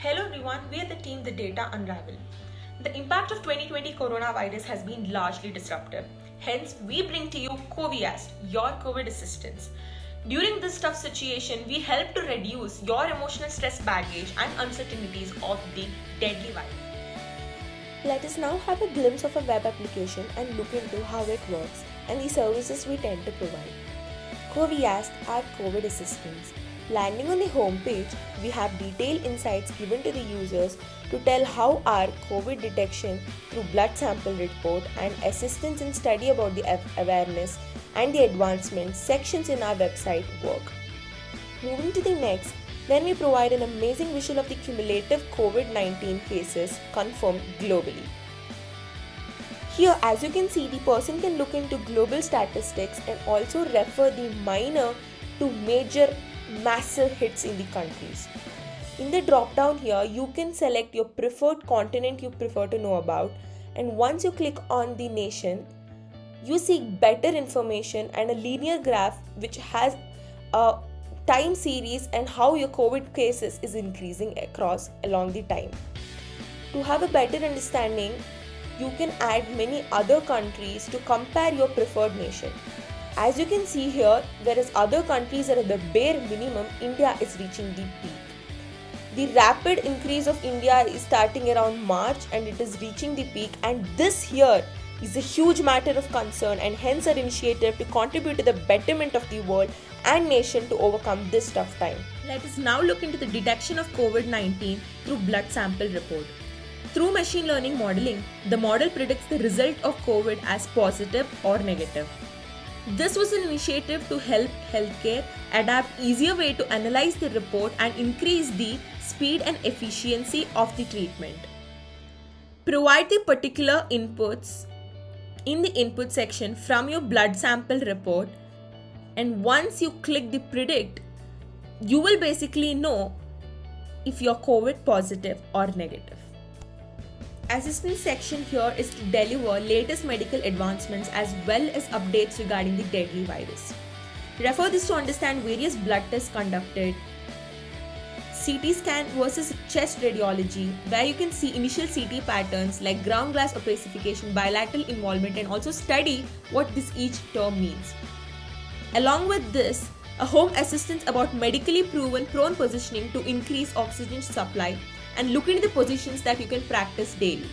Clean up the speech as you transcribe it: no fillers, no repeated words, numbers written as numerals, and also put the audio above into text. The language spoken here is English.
Hello everyone, we are the team The Data Unravel. The impact of 2020 coronavirus has been largely disruptive. Hence, we bring to you COVIAST, your COVID assistance. During this tough situation, we help to reduce your emotional stress baggage and uncertainties of the deadly virus. Let us now have a glimpse of a web application and look into how it works and the services we tend to provide. COVIAST, our COVID assistance. Landing on the home page, we have detailed insights given to the users to tell how our COVID detection through blood sample report and assistance in study about the awareness and the advancement sections in our website work. Moving to the next, then we provide an amazing visual of the cumulative COVID-19 cases confirmed globally. Here, as you can see, the person can look into global statistics and also refer the minor to major massive hits in the countries. In the drop down here, you can select your preferred continent you prefer to know about, and once you click on the nation, you see better information and a linear graph which has a time series and how your COVID cases is increasing across along the time. To have a better understanding, you can add many other countries to compare your preferred nation. As you can see here, whereas other countries are at the bare minimum, India is reaching the peak. The rapid increase of India is starting around March and it is reaching the peak, and this here is a huge matter of concern and hence our initiative to contribute to the betterment of the world and nation to overcome this tough time. Let us now look into the detection of COVID-19 through blood sample report. Through machine learning modeling, the model predicts the result of COVID as positive or negative. This was an initiative to help healthcare adapt easier way to analyze the report and increase the speed and efficiency of the treatment. Provide the particular inputs in the input section from your blood sample report, and once you click the predict, you will basically know if you're COVID positive or negative. Assistance section here is to deliver latest medical advancements as well as updates regarding the deadly virus. Refer this to understand various blood tests conducted, CT scan versus chest radiology, where you can see initial CT patterns like ground glass opacification, bilateral involvement, and also study what this each term means. Along with this, a home assistance about medically proven prone positioning to increase oxygen supply, and look into the positions that you can practice daily.